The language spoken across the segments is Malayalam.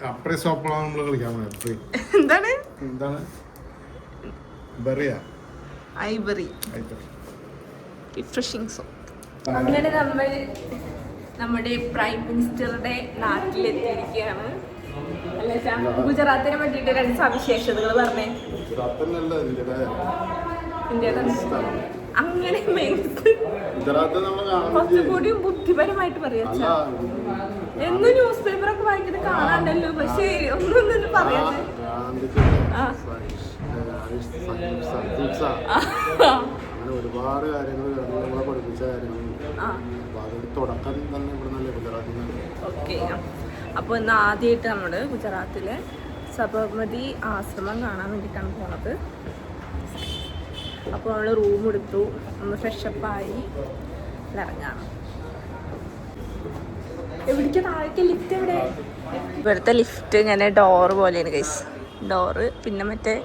അപ്പറേ സോപ്പാണ് നമ്മൾ കളിക്കാൻ പോയത്. എന്താണ് ബെറിയാ? Ivory refreshing soap. അങ്ങനെ നമ്മൾ നമ്മുടെ പ്രൈം മിനിസ്റ്ററുടെ നാട്ടിലെത്തിയിരിക്കുകയാണ്. ഗുജറാത്തിനെ പറ്റിയിട്ട് 2 സവിശേഷതകൾ പറഞ്ഞേ. അങ്ങനെ കുറച്ചുകൂടി ബുദ്ധിപരമായിട്ട് പറയാ. എന്നും ന്യൂസ് പേപ്പറൊക്കെ വായിക്കുന്നത് കാണാണ്ടല്ലോ, പക്ഷേ ഒന്നും പറയാതെ ഒരുപാട് കാര്യങ്ങൾ നമ്മളെ പഠിപ്പിച്ച കാര്യങ്ങൾ തുടക്കം തന്നെ ഇവിടെ നല്ല ഗുജറാത്തിൽ നിന്ന്. ഓക്കെ, അപ്പോൾ ഇന്ന് ആദ്യമായിട്ട് നമ്മൾ ഗുജറാത്തിലെ സബർമതി ആശ്രമം കാണാൻ വേണ്ടിയിട്ടാണ് പോണത്. അപ്പോൾ നമ്മൾ റൂം എടുത്തു, നമ്മൾ ഫ്രഷപ്പായി ഇറങ്ങാം. എവിടേക്ക് താഴേക്ക് ലിഫ്റ്റ് എവിടെ? ഇവിടുത്തെ ലിഫ്റ്റ് ഇങ്ങനെ ഡോറ് പോലെയാണ് ഗൈസ്. ഡോറ് പിന്നെ മറ്റേ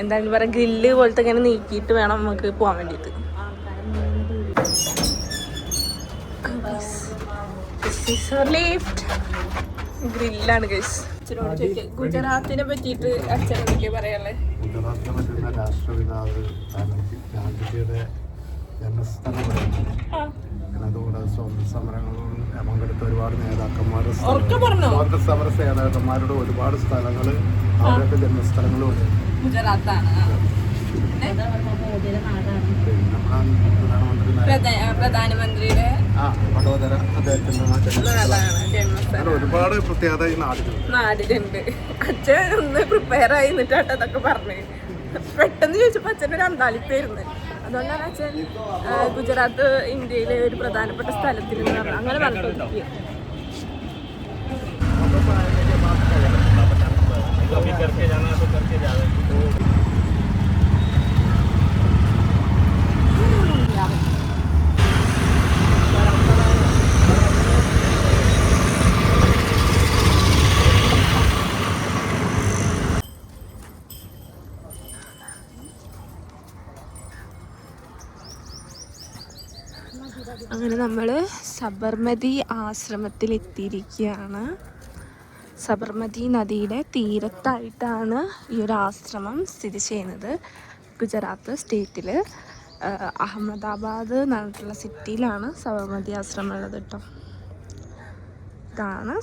എന്താണ് പറയുക, ഗ്രില്ല് പോലത്തെ ഇങ്ങനെ നീക്കിയിട്ട് വേണം നമുക്ക് പോകാൻ വേണ്ടിയിട്ട്. ഗ്രില്ലാണ് ഗൈസ്. അച്ഛനോട് ചോദിക്കാം ഗുജറാത്തിനെ പറ്റിയിട്ട് അച്ഛൻ എന്തൊക്കെയാ പറയാനുള്ളത്? ഗുജറാത്തിനെ പറ്റുന്ന രാഷ്ട്രപിതാവ് ഗാന്ധിജിയുടെ ജന്മസ്ഥലം, അതുകൂടെ സ്വാതന്ത്ര്യ സമരങ്ങളിൽ പങ്കെടുത്ത ഒരുപാട് നേതാക്കന്മാർ, സ്വാതന്ത്ര്യ സമര നേതാക്കന്മാരുടെ ഒരുപാട് സ്ഥലങ്ങൾ, അവരുടെ ജന്മസ്ഥലങ്ങളും ഗുജറാത്താണ്. പ്രധാനമന്ത്രിയുടെ ഒരുപാട് പ്രത്യേകത ഈ നാടിലുണ്ട്. അച്ഛൻ ഒന്ന് പ്രിപ്പയർ ആയി നിന്നിട്ടാട്ടോ അതൊക്കെ പറഞ്ഞു. പെട്ടെന്ന് ചോദിച്ചപ്പോൾ അച്ഛനൊരു അന്താളിപ്പായിരുന്നു. അതുകൊണ്ടാണ് അച്ഛൻ ഗുജറാത്ത് ഇന്ത്യയിലെ ഒരു പ്രധാനപ്പെട്ട സ്ഥലത്തിൽ നിന്ന് പറഞ്ഞു. അങ്ങനെ പറഞ്ഞിട്ട് അങ്ങനെ നമ്മൾ സബർമതി ആശ്രമത്തിലെത്തിയിരിക്കുകയാണ്. സബർമതി നദിയുടെ തീരത്തായിട്ടാണ് ഈ ഒരു ആശ്രമം സ്ഥിതി ചെയ്യുന്നത്. ഗുജറാത്ത് സ്റ്റേറ്റിൽ അഹമ്മദാബാദ് എന്നുള്ള സിറ്റിയിലാണ് സബർമതി ആശ്രമം ഉള്ളത് കേട്ടോ. ഇതാണ്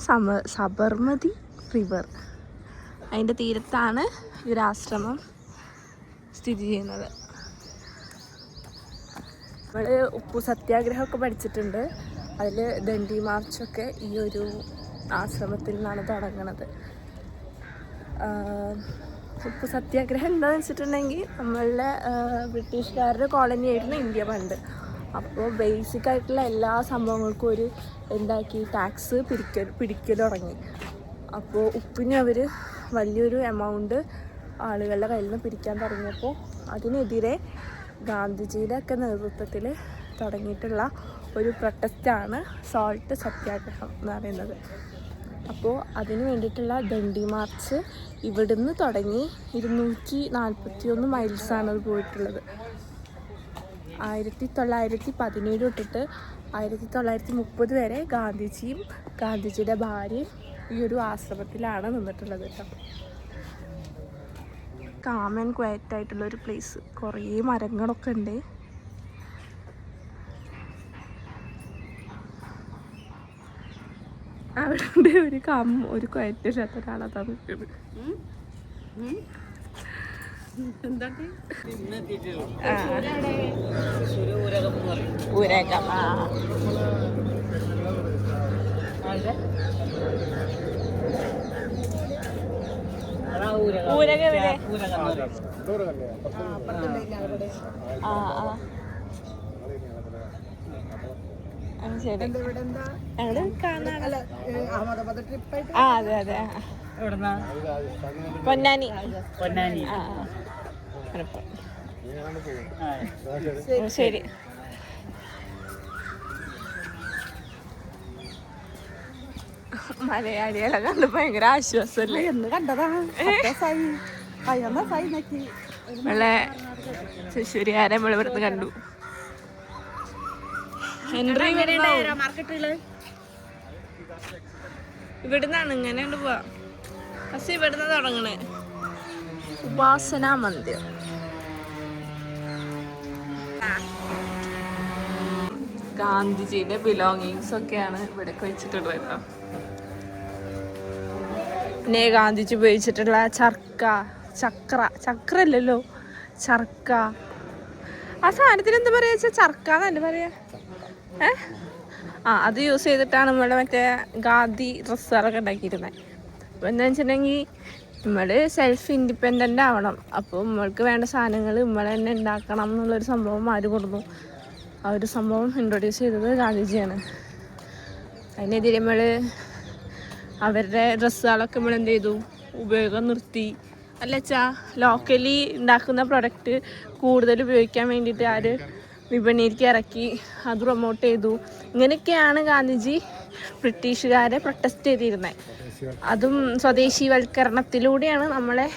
സബർമതി റിവർ. അതിൻ്റെ തീരത്താണ് ഈ ഒരു ആശ്രമം സ്ഥിതി ചെയ്യുന്നത്. നമ്മൾ ഉപ്പു സത്യാഗ്രഹമൊക്കെ പഠിച്ചിട്ടുണ്ട്. അതിൽ ദണ്ഡി മാർച്ചൊക്കെ ഈ ഒരു ആശ്രമത്തിൽ നിന്നാണ് തുടങ്ങുന്നത്. ഉപ്പു സത്യാഗ്രഹം എന്താണെന്ന് വെച്ചിട്ടുണ്ടെങ്കിൽ നമ്മളുടെ ബ്രിട്ടീഷുകാരുടെ കോളനി ആയിരുന്നു ഇന്ത്യ പണ്ട്. അപ്പോൾ ബേസിക്കായിട്ടുള്ള എല്ലാ സംഭവങ്ങൾക്കും ഒരു എന്താക്കി ടാക്സ് പിടിക്കൽ തുടങ്ങി. അപ്പോൾ ഉപ്പിന് അവർ വലിയൊരു എമൗണ്ട് ആളുകളുടെ കയ്യിൽ നിന്ന് പിടിക്കാൻ തുടങ്ങിയപ്പോൾ അതിനെതിരെ ഗാന്ധിജിയുടെ ഒക്കെ നേതൃത്വത്തിൽ തുടങ്ങിയിട്ടുള്ള ഒരു പ്രൊട്ടസ്റ്റാണ് സോൾട്ട് സത്യാഗ്രഹം എന്ന് പറയുന്നത്. അപ്പോൾ അതിന് വേണ്ടിയിട്ടുള്ള ദണ്ഡി മാർച്ച് ഇവിടുന്ന് തുടങ്ങി 241 മൈൽസാണ് അത് പോയിട്ടുള്ളത്. 1917 തൊട്ടിട്ട് 1930 വരെ ഗാന്ധിജിയും ഗാന്ധിജിയുടെ ഭാര്യയും ഈ ഒരു ആശ്രമത്തിലാണ് നിന്നിട്ടുള്ളത് കേട്ടോ. കാം ആൻഡ് ക്വയറ്റ് ആയിട്ടുള്ളൊരു പ്ലേസ്. കുറേ മരങ്ങളൊക്കെ ഉണ്ട്. അവിടെ ഉണ്ട് ഒരു ക്വയറ്റ് ഇല്ലാത്ത ഒരാളതാ നിൽക്കുന്നത്. ഊരകം. ശരി, ഞങ്ങള് കാണാൻ. അതെ അതെ, പൊന്നാനി. ശരി. മലയാളികളെ കണ്ട് ഭയങ്കര ആശ്വാസമല്ലേ? എന്ന് കണ്ടതാണ്. നമ്മളെ ശിശുരിയാരെ നമ്മൾ ഇവിടുന്ന് കണ്ടു. ഇവിടുന്നാണ് ഇങ്ങനെ പോവാ. പക്ഷെ ഇവിടുന്ന് തുടങ്ങണേ ഉപാസന മന്ദിർ. ഗാന്ധിജിയുടെ ബിലോങ്ങിങ്സ് ഒക്കെയാണ് ഇവിടെ വെച്ചിട്ടുള്ളത് കേട്ടോ. പിന്നെ ഗാന്ധിജി ഉപയോഗിച്ചിട്ടുള്ള ചക്ര അല്ലല്ലോ, ചർക്ക. ആ സാധനത്തിന് എന്താ പറയാ വെച്ചാൽ ചർക്ക എന്നല്ലേ പറയാ. അത് യൂസ് ചെയ്തിട്ടാണ് നമ്മളെ മറ്റേ ഖാദി ഡ്രസ്സുകളൊക്കെ ഉണ്ടാക്കിയിരുന്നത്. അപ്പോൾ എന്താ വെച്ചിട്ടുണ്ടെങ്കിൽ നമ്മൾ സെൽഫ് ഇൻഡിപെൻഡൻ്റ് ആവണം. അപ്പോൾ നമ്മൾക്ക് വേണ്ട സാധനങ്ങൾ നമ്മൾ തന്നെ ഉണ്ടാക്കണം എന്നുള്ളൊരു സംഭവം ആര് കൊടുന്നു? ആ ഒരു സംഭവം ഇൻട്രൊഡ്യൂസ് ചെയ്തത് ഗാന്ധിജിയാണ്. അതിനെതിരെ നമ്മൾ അവരുടെ ഡ്രസ്സുകളൊക്കെ നമ്മൾ എന്ത് ചെയ്തു? ഉപയോഗം നിർത്തി. അല്ലച്ചാ ലോക്കലി ഉണ്ടാക്കുന്ന പ്രൊഡക്റ്റ് കൂടുതൽ ഉപയോഗിക്കാൻ വേണ്ടിയിട്ട് ആര് വിപണിയിലേക്ക് ഇറക്കി, അത് പ്രൊമോട്ട് ചെയ്തു. ഇങ്ങനെയൊക്കെയാണ് ഗാന്ധിജി ബ്രിട്ടീഷുകാരെ പ്രൊട്ടസ്റ്റ് ചെയ്തിരുന്നത്. അതും സ്വദേശീവൽക്കരണത്തിലൂടെയാണ് നമ്മളെ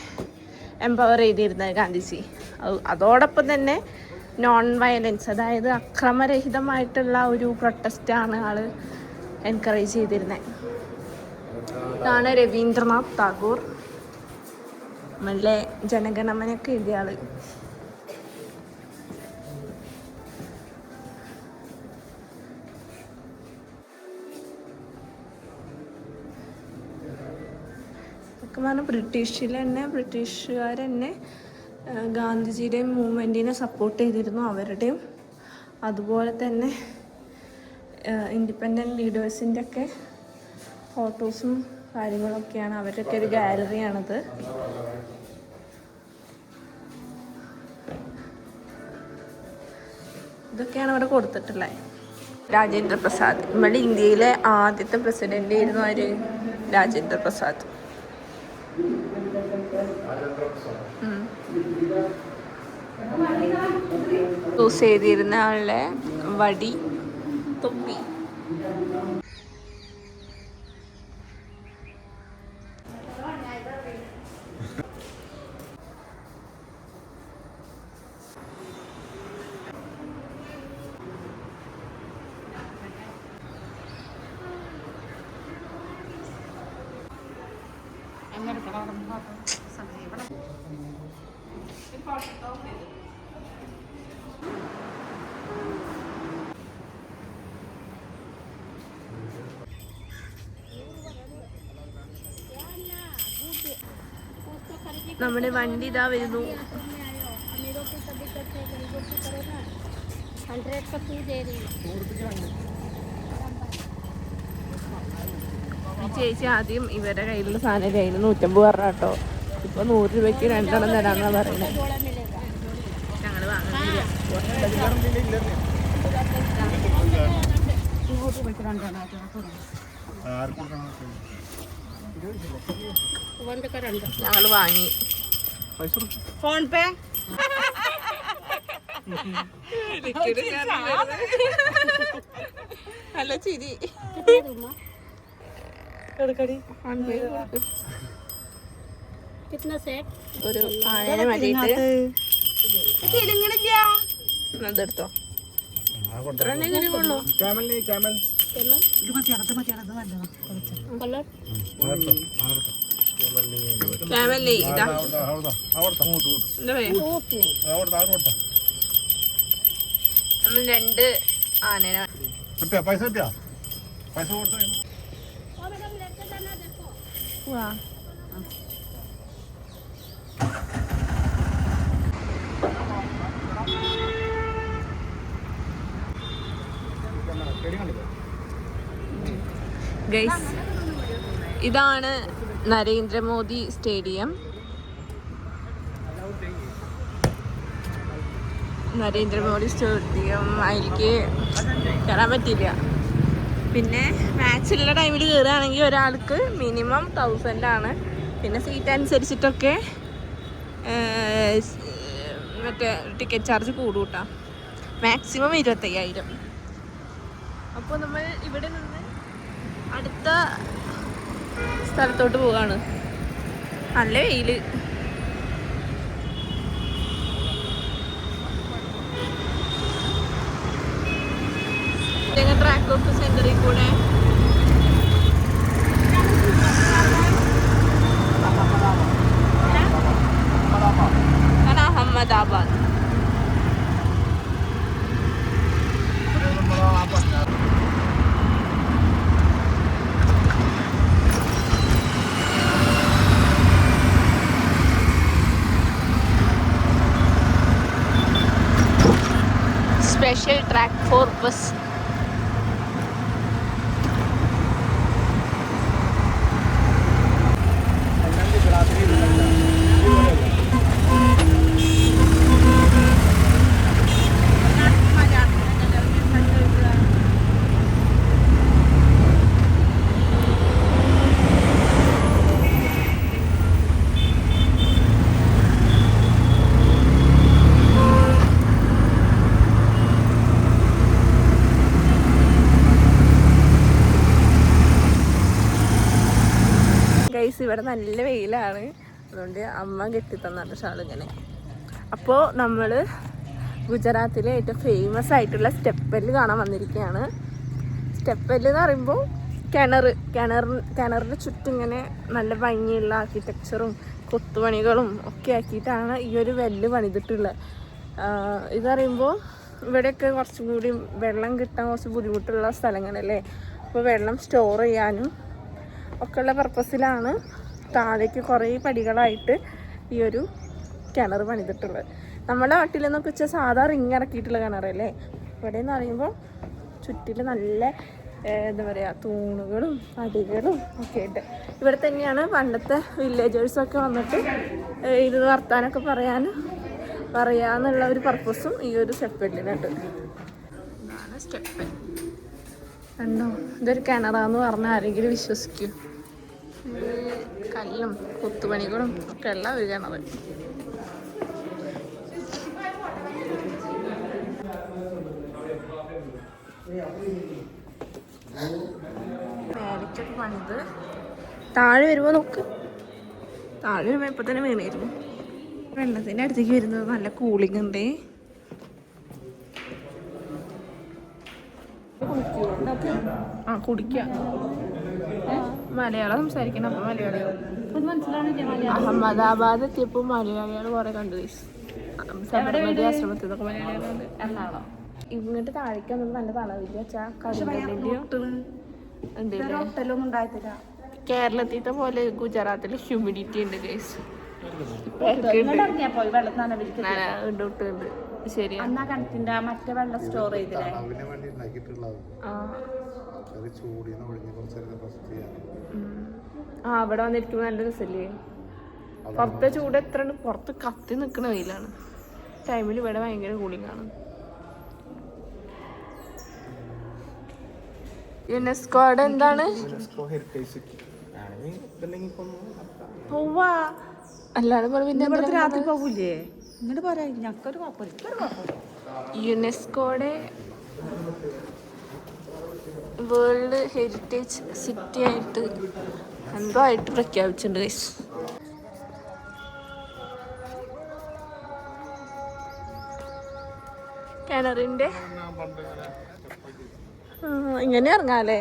എംപവർ ചെയ്തിരുന്നത് ഗാന്ധിജി. അതോടൊപ്പം തന്നെ നോൺ വയലൻസ്, അതായത് അക്രമരഹിതമായിട്ടുള്ള ഒരു പ്രൊട്ടസ്റ്റാണ് ആൾ എൻകറേജ് ചെയ്തിരുന്നത്. ഇതാണ് രവീന്ദ്രനാഥ് ടാഗോർ, നമ്മളെ ജനഗണമനൊക്കെ എഴുതിയ ആള്. ബ്രിട്ടീഷുകാർ തന്നെ ഗാന്ധിജിയുടെയും മൂവ്മെൻറ്റിനെ സപ്പോർട്ട് ചെയ്തിരുന്നു, അവരുടെയും. അതുപോലെ തന്നെ ഇൻഡിപെൻഡൻറ്റ് ലീഡേഴ്സിൻ്റെ ഒക്കെ ഫോട്ടോസും കാര്യങ്ങളൊക്കെയാണ്. അവരുടെയൊക്കെ ഒരു ഗാലറിയാണിത്. ഇതൊക്കെയാണ് ഇവിടെ കൊടുത്തിട്ടുള്ളത്. രാജേന്ദ്ര പ്രസാദ്, നമ്മുടെ ഇന്ത്യയിലെ ആദ്യത്തെ പ്രസിഡന്റ് ആയിരുന്നു ആര്? രാജേന്ദ്ര പ്രസാദ്. യൂസ് ചെയ്തിരുന്ന ആളുടെ വടി, തൊപ്പി. നമ്മുടെ വണ്ടി ഇതാ വരുന്നു. ചേച്ചി ആദ്യം ഇവരുടെ കയ്യിലുള്ള സാധനം കയ്യിൽ 150 പറഞ്ഞ കേട്ടോ. ഇപ്പൊ 100 രൂപയ്ക്ക് 2 എണ്ണം തരാന്നാ പറയുന്നത്. ഞങ്ങള് വാങ്ങുന്നില്ല. ഞങ്ങള് വാങ്ങി. ഫോൺ പേ നല്ല ചിരി. ഒരു ആനേനെ മാറ്റിയിട്ട് അതെടുത്തോ. ക്യാമലി ഇതാ നമ്മൾ 2 ആനേനെ. പൈസ വാ ഗൈസ്, ഇതാണ് നരേന്ദ്രമോദി സ്റ്റേഡിയം. അതിലേക്ക് കയറാൻ പറ്റില്ല. പിന്നെ മാച്ചുള്ള ടൈമിൽ കയറുകയാണെങ്കിൽ ഒരാൾക്ക് മിനിമം 1000 ആണ്. പിന്നെ സീറ്റ് അനുസരിച്ചിട്ടൊക്കെ മറ്റേ ടിക്കറ്റ് ചാർജ് കൂടും കേട്ടോ. മാക്സിമം 25,000. അപ്പോൾ നമ്മൾ ഇവിടെ നിന്ന് അടുത്ത സ്ഥലത്തോട്ട് പോവാണ്. നല്ല വെയില്. ട്രാക്ക് ഓഫ് സെന്ററിൽ കൂടെ സ്പെഷ്യൽ ട്രാക്ക് ഫോർ ബസ്. ഇവിടെ നല്ല വെയിലാണ്, അതുകൊണ്ട് അമ്മ കെട്ടിത്തന്ന ഷാൾ ഇങ്ങനെ. അപ്പോൾ നമ്മൾ ഗുജറാത്തിലെ ഏറ്റവും ഫേമസ് ആയിട്ടുള്ള സ്റ്റെപ്പല് കാണാൻ വന്നിരിക്കുകയാണ്. സ്റ്റെപ്പല് എന്ന് പറയുമ്പോൾ കിണറിൻ്റെ ചുറ്റും ഇങ്ങനെ നല്ല ഭംഗിയുള്ള ആർക്കിടെക്ചറും കൊത്തുപണികളും ഒക്കെ ആക്കിയിട്ടാണ് ഈ ഒരു വെല്ല് പണിതിട്ടുള്ളത്. ഇത് പറയുമ്പോൾ ഇവിടെയൊക്കെ കുറച്ചും കൂടി വെള്ളം കിട്ടാൻ കുറച്ച് ബുദ്ധിമുട്ടുള്ള സ്ഥലങ്ങളല്ലേ, അപ്പോൾ വെള്ളം സ്റ്റോർ ചെയ്യാനും ഒക്കെയുള്ള പർപ്പസിലാണ് താഴേക്ക് കുറേ പടികളായിട്ട് ഈ ഒരു കിണർ പണിതിട്ടുള്ളത്. നമ്മുടെ നാട്ടിൽ നിന്നൊക്കെ വെച്ചാൽ സാധാ റിങ് ഇറക്കിയിട്ടുള്ള കിണറല്ലേ, ഇവിടെ എന്ന് പറയുമ്പോൾ ചുറ്റിൽ നല്ല എന്താ പറയുക തൂണുകളും പടികളും ഒക്കെ ഉണ്ട്. ഇവിടെ തന്നെയാണ് പണ്ടത്തെ വില്ലേജേഴ്സൊക്കെ വന്നിട്ട് ഇത് വർത്താനൊക്കെ പറയാന്നുള്ള ഒരു പർപ്പസും ഈ ഒരു സ്റ്റെപ്പലിനുണ്ട്. ഇതാണ് സ്റ്റെപ്പൽ. കണ്ടോ, ഇതൊരു കിണറാന്ന് പറഞ്ഞാൽ ആരെങ്കിലും വിശ്വസിക്കും? കല്ലും കൊത്തുപണികളും ഒക്കെ ഉള്ള ഒരു കിണർ. മേലക്കൊക്കെ പണിത് താഴെ വരുമ്പോൾ നോക്ക്, താഴെ വരുമ്പോൾ ഇപ്പം തന്നെ വീണായിരുന്നു. വെള്ളത്തിൻ്റെ അടുത്തേക്ക് വരുന്നത് നല്ല കൂളിംഗ് ഉണ്ട്. കുടിക്കുക, മലയാളം സംസാരിക്കണം. അപ്പം മലയാളിയാവും. അഹമ്മദാബാദ് എത്തിയപ്പോൾ മലയാളികൾ കുറെ കണ്ടു. സബർമതി ആശ്രമത്തിൽ നിന്നൊക്കെ മലയാളികളുണ്ട്. എറണാകുളം ഇങ്ങോട്ട് താഴേക്ക് വന്നത് നല്ല തണവില്ല വെച്ചാൽ ഹോട്ടലൊന്നും ഉണ്ടായിട്ടില്ല. കേരളത്തിലത്തെ പോലെ ഗുജറാത്തിൽ ഹ്യൂമിഡിറ്റി ഉണ്ട് ഗൈസ്. ഇട്ടുണ്ട് ശരി. എന്നാ കിണറ്റിന്റെ മറ്റേ വെള്ളം സ്റ്റോർ ചെയ്തില്ലേ? അവിടെ വന്നിരിക്കുമ്പോ നല്ല രസല്ലേ. പുറത്തെ ചൂട് എത്ര ഉണ്ട്, പുറത്ത് കത്തി നിൽക്കുന്ന വെയിലാണ്. ടൈമിൽ ഇവിടെ ഭയങ്കര കൂളിംഗ് ആണ്. യുനെസ്കോയുടെ എന്താണ് അല്ലാതെ പിന്നെ രാത്രി പോകൂലേ? ഇങ്ങോട്ട് പറയാ, ഞങ്ങൾക്കൊരു യുനെസ്കോയുടെ വേൾഡ് ഹെറിറ്റേജ് സിറ്റി ആയിട്ട് എന്തോ ആയിട്ട് പ്രഖ്യാപിച്ചിട്ടുണ്ട് ഗൈസ്. കിണറിൻ്റെ ഇങ്ങനെ ഇറങ്ങാല്ലേ,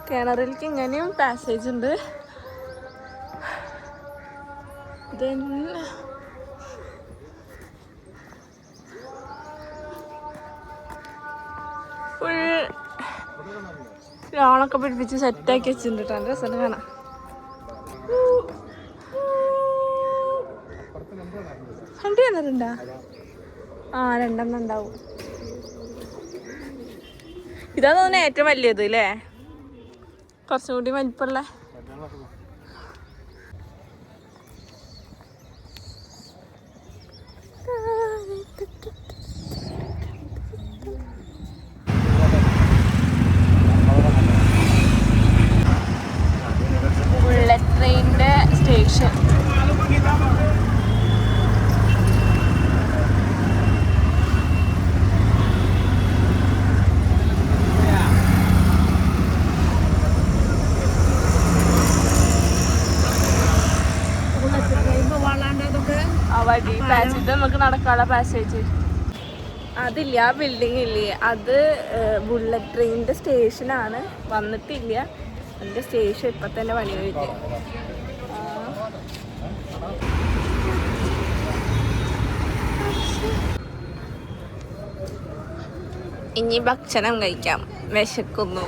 കിണറിലേക്ക് ഇങ്ങനെയും പാസേജ് ഉണ്ട്. ഫുൾ ലോണൊക്കെ പിടിപ്പിച്ച് സെറ്റാക്കി വെച്ചിട്ടുണ്ട് കേട്ടോ. നല്ല രസം കാണാം. രണ്ട് കിണറുണ്ടാ? ആ, രണ്ടെണ്ണം ഉണ്ടാവും. ഇതാ തോന്നുന്നു ഏറ്റവും വലിയത് അല്ലേ, കുറച്ചും കൂടി വലിപ്പമുള്ള. ബുള്ളറ്റ് ട്രെയിനിന്റെ സ്റ്റേഷൻ. പാസേജ് നമുക്ക് നടക്കാനുള്ള പാസേജ് അതില്ല. ആ ബിൽഡിംഗ് ഇല്ലേ, അത് ബുള്ളറ്റ് ട്രെയിനിന്റെ സ്റ്റേഷനാണ്. വന്നിട്ടില്ല, അതിന്റെ സ്റ്റേഷൻ ഇപ്പൊ തന്നെ പണി കഴിഞ്ഞു. ഇനി ഭക്ഷണം കഴിക്കാം, വിശക്കുന്നു.